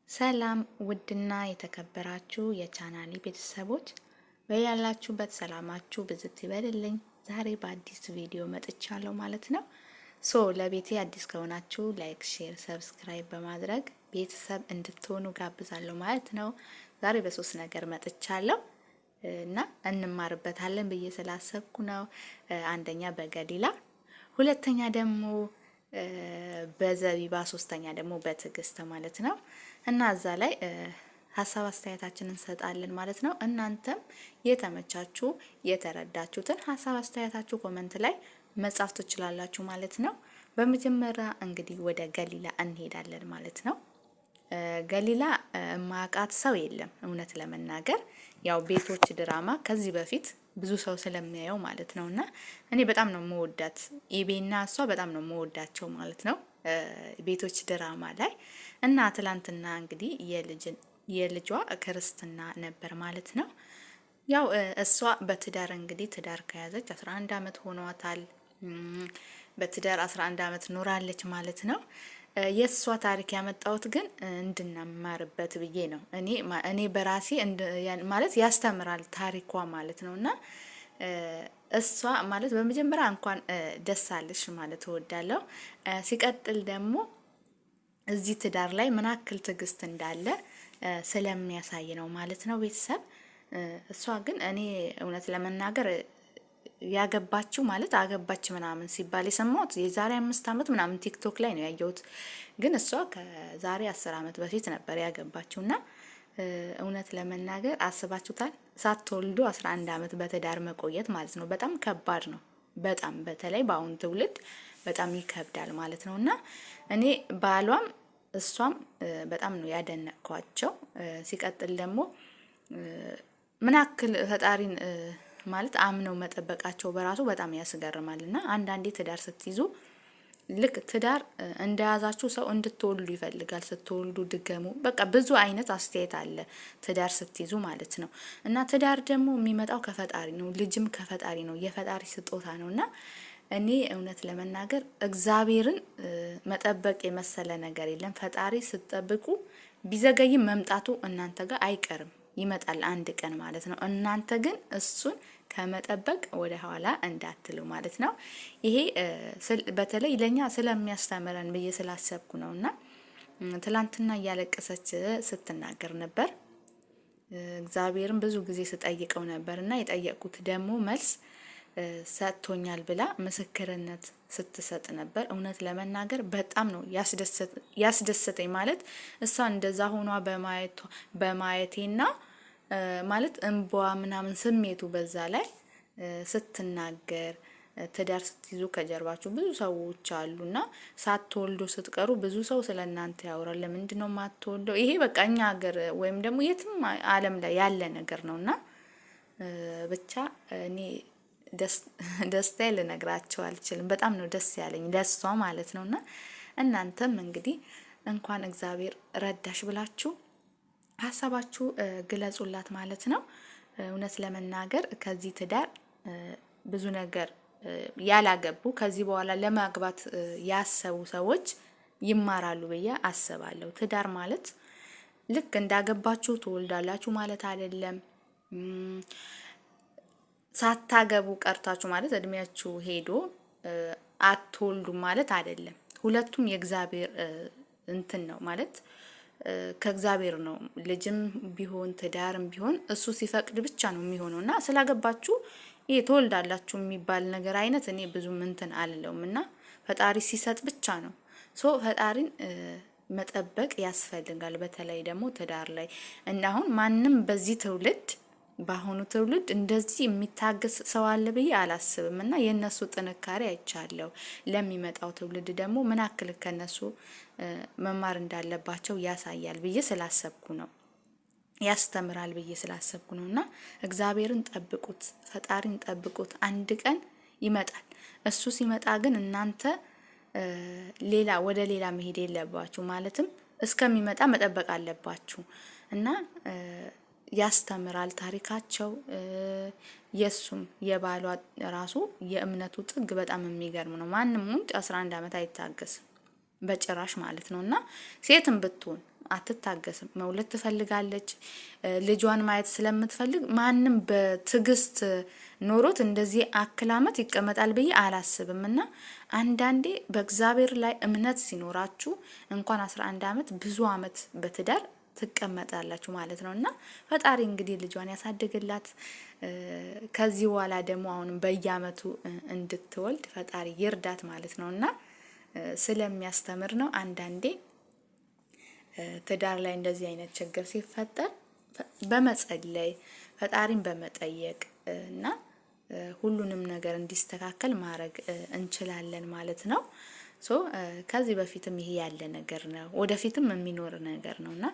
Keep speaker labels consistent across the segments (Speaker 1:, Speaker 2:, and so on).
Speaker 1: ሰላም ውድና የተከበራችሁ የቻናሌ ቤተሰቦች በያላችሁበት ሰላማችሁ ብዝት ይበልልኝ። ዛሬ በአዲስ ቪዲዮ መጥቻለሁ ማለት ነው። ለቤቴ አዲስ ከሆናችሁ ላይክ፣ ሼር፣ ሰብስክራይብ በማድረግ ቤተሰብ እንድትሆኑ ጋብዛለሁ ማለት ነው። ዛሬ በሶስት ነገር መጥቻለሁ እና እንማርበታለን ብዬ ስላሰብኩ ነው። አንደኛ በገሊላ፣ ሁለተኛ ደግሞ በዘቢባ፣ ሶስተኛ ደግሞ በትዕግስት ማለት ነው። እና እዛ ላይ ሀሳብ አስተያየታችንን እንሰጣለን ማለት ነው። እናንተም የተመቻችሁ የተረዳችሁትን ሀሳብ አስተያየታችሁ ኮመንት ላይ መጻፍ ትችላላችሁ ማለት ነው። በመጀመሪያ እንግዲህ ወደ ገሊላ እንሄዳለን ማለት ነው። ገሊላ ማቃት ሰው የለም እውነት ለመናገር ያው ቤቶች ድራማ ከዚህ በፊት ብዙ ሰው ስለሚያየው ማለት ነውና እኔ በጣም ነው የምወዳት ኢቤና እሷ በጣም ነው የምወዳቸው ማለት ነው ቤቶች ድራማ ላይ እና ትላንትና እንግዲህ የልጇ ክርስትና ነበር ማለት ነው። ያው እሷ በትዳር እንግዲህ ትዳር ከያዘች 11 አመት ሆኗታል። በትዳር 11 አመት ኖራለች ማለት ነው። የሷ ታሪክ ያመጣሁት ግን እንድንማርበት ብዬ ነው። እኔ በራሴ ማለት ያስተምራል ታሪኳ ማለት ነውና እሷ ማለት በመጀመሪያ እንኳን ደስ አለሽ ማለት እወዳለሁ። ሲቀጥል ደግሞ እዚህ ትዳር ላይ ምን ያክል ትዕግስት እንዳለ ስለሚያሳይ ነው ማለት ነው ቤተሰብ። እሷ ግን እኔ እውነት ለመናገር ያገባችው ማለት አገባች ምናምን ሲባል የሰማሁት የዛሬ 5 አመት ምናምን ቲክቶክ ላይ ነው ያየሁት። ግን እሷ ከዛሬ 10 አመት በፊት ነበር ያገባችውና እውነት ለመናገር አስባችሁታል? ሳትወልዱ 11 አመት በትዳር መቆየት ማለት ነው በጣም ከባድ ነው። በጣም በተለይ በአሁን ትውልድ በጣም ይከብዳል ማለት ነውና እኔ ባሏም እሷም በጣም ነው ያደነቅኳቸው። ሲቀጥል ደግሞ ምን ያክል ፈጣሪን ማለት አምነው መጠበቃቸው በራሱ በጣም ያስገርማልና አንዳንዴ ትዳር ስትይዙ ልክ ትዳር እንደያዛችሁ ሰው እንድትወልዱ ይፈልጋል። ስትወልዱ ድገሙ። በቃ ብዙ አይነት አስተያየት አለ ትዳር ስትይዙ ማለት ነው። እና ትዳር ደግሞ የሚመጣው ከፈጣሪ ነው። ልጅም ከፈጣሪ ነው። የፈጣሪ ስጦታ ነውና እኔ እውነት ለመናገር እግዚአብሔርን መጠበቅ የመሰለ ነገር የለም። ፈጣሪ ስትጠብቁ ቢዘገይም መምጣቱ እናንተ ጋር አይቀርም፣ ይመጣል አንድ ቀን ማለት ነው። እናንተ ግን እሱን ከመጠበቅ ወደ ኋላ እንዳትሉ ማለት ነው። ይሄ በተለይ ለኛ ስለሚያስተምረን ብዬ ስላሰብኩ ነውና ትላንትና እያለቀሰች ስትናገር ነበር። እግዚአብሔርን ብዙ ጊዜ ስጠይቀው ነበርና የጠየቅኩት ደግሞ መልስ ሰጥቶኛል ብላ ምስክርነት ስትሰጥ ነበር። እውነት ለመናገር በጣም ነው ያስደሰተኝ ማለት እሷ እንደዛ ሆኗ በማየቴና ማለት እንቧ ምናምን ስሜቱ በዛ ላይ ስትናገር ትዳር ስትይዙ ከጀርባችሁ ብዙ ሰዎች አሉና ሳትወልዱ ስትቀሩ ብዙ ሰው ስለናንተ ያወራል። ለምንድን ነው የማትወልደው? ይሄ በቃ እኛ ሀገር ወይም ደግሞ የትም ዓለም ላይ ያለ ነገር ነውና ብቻ እኔ ደስታዬ ልነግራቸው አልችልም። በጣም ነው ደስ ያለኝ ለሷ ማለት ነውና እናንተም እንግዲህ እንኳን እግዚአብሔር ረዳሽ ብላችሁ ሀሳባችሁ ግለጹላት ማለት ነው። እውነት ለመናገር ከዚህ ትዳር ብዙ ነገር ያላገቡ ከዚህ በኋላ ለማግባት ያሰቡ ሰዎች ይማራሉ ብዬ አስባለሁ። ትዳር ማለት ልክ እንዳገባችሁ ትወልዳላችሁ ማለት አይደለም። ሳታገቡ ቀርታችሁ ማለት እድሜያችሁ ሄዶ አትወልዱም ማለት አይደለም። ሁለቱም የእግዚአብሔር እንትን ነው ማለት ከእግዚአብሔር ነው። ልጅም ቢሆን ትዳርም ቢሆን እሱ ሲፈቅድ ብቻ ነው የሚሆነውና ስላገባችሁ ይሄ ትወልዳላችሁ የሚባል ነገር አይነት እኔ ብዙ እንትን አልለውምና ፈጣሪ ሲሰጥ ብቻ ነው። ፈጣሪን መጠበቅ ያስፈልጋል። በተለይ ደግሞ ትዳር ላይ እና አሁን ማንም በዚህ ትውልድ በአሁኑ ትውልድ እንደዚህ የሚታገስ ሰው አለ ብዬ አላስብም። እና የነሱ ጥንካሬ አይቻለሁ። ለሚመጣው ትውልድ ደግሞ ምን ያክል ከነሱ መማር እንዳለባቸው ያሳያል ብዬ ስላሰብኩ ነው፣ ያስተምራል ብዬ ስላሰብኩ ነውና እግዚአብሔርን ጠብቁት፣ ፈጣሪን ጠብቁት። አንድ ቀን ይመጣል። እሱ ሲመጣ ግን እናንተ ወደ ሌላ መሄድ የለባችሁ ማለትም እስከሚመጣ መጠበቅ አለባችሁ እና ያስተምራል ታሪካቸው። የሱም የባሏ ራሱ የእምነቱ ጥግ በጣም የሚገርም ነው። ማንም ወንድ 11 አመት አይታገስም በጭራሽ ማለት ነውና ሴትም ብትሆን አትታገስም። መውለድ ትፈልጋለች። ልጇን ማየት ስለምትፈልግ ማንም በትዕግስት ኖሮት እንደዚህ አክል አመት ይቀመጣል ብዬ አላስብም። እና አንዳንዴ በእግዚአብሔር ላይ እምነት ሲኖራችሁ እንኳን 11 አመት ብዙ አመት በትዳር ትቀመጣላችሁ ማለት ነው። እና ፈጣሪ እንግዲህ ልጇን ያሳድግላት። ከዚህ በኋላ ደግሞ አሁንም በየአመቱ እንድትወልድ ፈጣሪ ይርዳት ማለት ነው። እና ስለሚያስተምር ነው። አንዳንዴ ትዳር ላይ እንደዚህ አይነት ችግር ሲፈጠር በመጸለይ ፈጣሪን በመጠየቅ እና ሁሉንም ነገር እንዲስተካከል ማድረግ እንችላለን ማለት ነው። ከዚህ በፊትም ይሄ ያለ ነገር ነው፣ ወደፊትም የሚኖር ነገር ነውና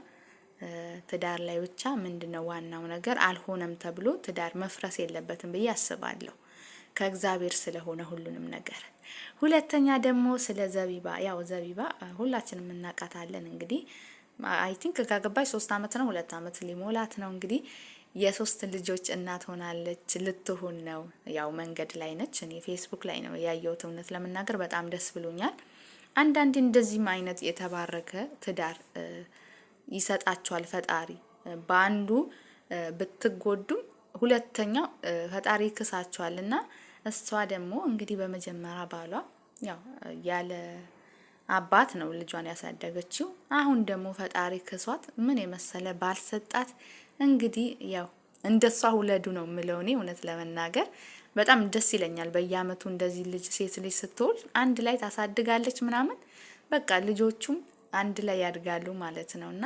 Speaker 1: ትዳር ላይ ብቻ ምንድነው ዋናው ነገር አልሆነም ተብሎ ትዳር መፍረስ የለበትም ብዬ አስባለሁ። ከእግዚአብሔር ስለሆነ ሁሉንም ነገር። ሁለተኛ ደግሞ ስለ ዘቢባ፣ ያው ዘቢባ ሁላችንም እናውቃታለን። እንግዲህ አይ ቲንክ ካገባች 3 አመት ነው 2 አመት ሊሞላት ነው። እንግዲህ የ3 ልጆች እናት ሆናለች፣ ልትሆን ነው። ያው መንገድ ላይ ነች። እኔ ፌስቡክ ላይ ነው ያየሁት። እውነት ለመናገር በጣም ደስ ብሎኛል። አንዳንዴ እንደዚህም አይነት የተባረከ ትዳር ይሰጣቸዋል ፈጣሪ። በአንዱ ብትጎዱም ሁለተኛው ፈጣሪ ክሳቸዋልና እሷ ደግሞ እንግዲህ በመጀመሪያ ባሏ ያው ያለ አባት ነው ልጇን ያሳደገችው። አሁን ደግሞ ፈጣሪ ክሷት ምን የመሰለ ባል ሰጣት። እንግዲህ ያው እንደሷ ሁለዱ ነው የምለው እኔ። እውነት ለመናገር በጣም ደስ ይለኛል። በየአመቱ እንደዚህ ልጅ ሴት ልጅ ስትወልድ አንድ ላይ ታሳድጋለች ምናምን፣ በቃ ልጆቹም አንድ ላይ ያድጋሉ ማለት ነውና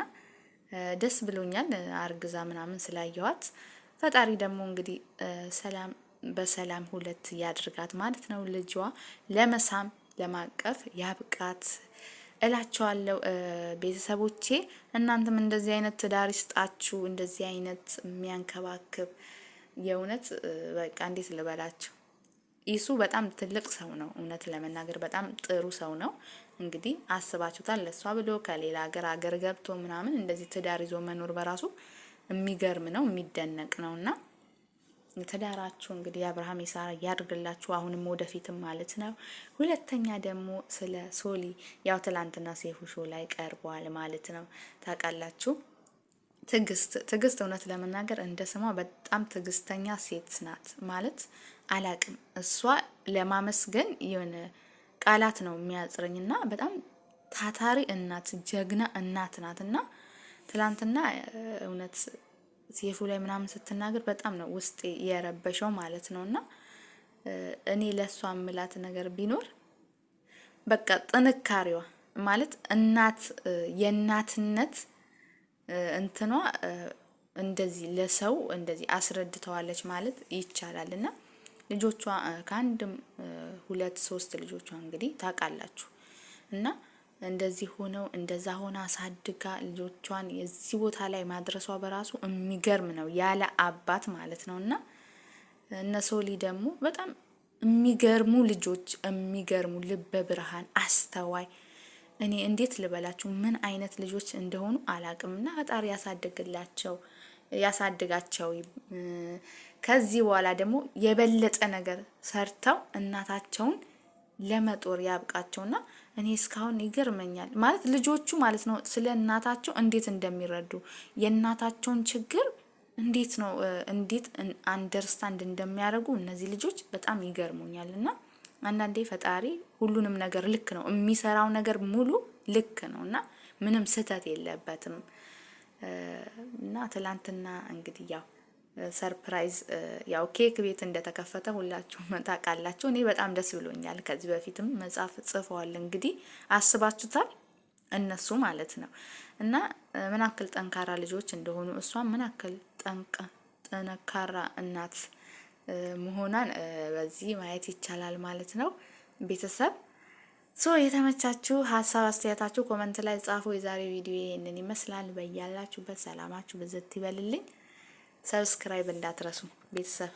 Speaker 1: ደስ ብሎኛል አርግዛ ምናምን ስላየዋት። ፈጣሪ ደግሞ እንግዲህ ሰላም በሰላም ሁለት ያድርጋት ማለት ነው። ልጇ ለመሳም ለማቀፍ ያብቃት እላቸዋለሁ። ቤተሰቦቼ እናንተም እንደዚህ አይነት ትዳር ይስጣችሁ፣ እንደዚህ አይነት የሚያንከባክብ የእውነት በቃ እንዴት ልበላችሁ። ኢሱ በጣም ትልቅ ሰው ነው። እውነት ለመናገር በጣም ጥሩ ሰው ነው። እንግዲህ አስባችሁታል። ለሷ ብሎ ከሌላ ሀገር ገብቶ ምናምን እንደዚህ ትዳር ይዞ መኖር በራሱ የሚገርም ነው፣ የሚደነቅ ነውና ትዳራችሁ እንግዲህ አብርሃም ይሳራ ያድርግላችሁ፣ አሁንም ወደፊትም ማለት ነው። ሁለተኛ ደግሞ ስለ ሶሊ ያው ትላንትና ሴፉ ሾው ላይ ቀርቧል ማለት ነው። ታውቃላችሁ ትግስት እውነት ለመናገር እንደ ስሟ በጣም ትግስተኛ ሴት ናት ማለት አላቅም። እሷ ለማመስገን የሆነ ቃላት ነው የሚያጽረኝና በጣም ታታሪ እናት፣ ጀግና እናት ናትና ትላንትና እውነት ሴፉ ላይ ምናምን ስትናገር በጣም ነው ውስጤ የረበሸው ማለት ነውና እኔ ለሷ አምላት ነገር ቢኖር በቃ ጥንካሬዋ ማለት እናት የእናትነት እንትኗ እንደዚህ ለሰው እንደዚህ አስረድተዋለች ማለት ይቻላልና ልጆቿ ከአንድም 2 3 ልጆቿ እንግዲህ ታውቃላችሁ እና እንደዚህ ሆነው እንደዛ ሆና አሳድጋ ልጆቿን የዚህ ቦታ ላይ ማድረሷ በራሱ የሚገርም ነው፣ ያለ አባት ማለት ነውና እነሶሊ ደግሞ በጣም የሚገርሙ ልጆች፣ የሚገርሙ ልበ ብርሃን፣ አስተዋይ፣ እኔ እንዴት ልበላችሁ ምን አይነት ልጆች እንደሆኑ አላቅምና ፈጣሪ ያሳድጋቸው። ከዚህ በኋላ ደግሞ የበለጠ ነገር ሰርተው እናታቸውን ለመጦር ያብቃቸውና እኔ እስካሁን ይገርመኛል ማለት ልጆቹ ማለት ነው ስለ እናታቸው እንዴት እንደሚረዱ የእናታቸውን ችግር እንዴት ነው እንዴት አንደርስታንድ እንደሚያደርጉ እነዚህ ልጆች በጣም ይገርሙኛልና አንዳንዴ ፈጣሪ ሁሉንም ነገር ልክ ነው የሚሰራው ነገር ሙሉ ልክ ነውና ምንም ስህተት የለበትም። እና ትላንትና እንግዲህ ያው ሰርፕራይዝ ያው ኬክ ቤት እንደተከፈተ ሁላችሁም ታውቃላችሁ። እኔ በጣም ደስ ብሎኛል። ከዚህ በፊትም መጽሐፍ ጽፈዋል እንግዲህ አስባችሁታል እነሱ ማለት ነው። እና ምን አክል ጠንካራ ልጆች እንደሆኑ እሷም ምን አክል ጠንካራ እናት መሆኗን በዚህ ማየት ይቻላል ማለት ነው። ቤተሰብ የተመቻችሁ ሀሳብ አስተያየታችሁ ኮሜንት ላይ ጻፉ። የዛሬ ቪዲዮ ይሄንን ይመስላል። በያላችሁበት ሰላማችሁ ብዝት ይበልልኝ። ሰብስክራይብ እንዳትረሱ ቤተሰብ።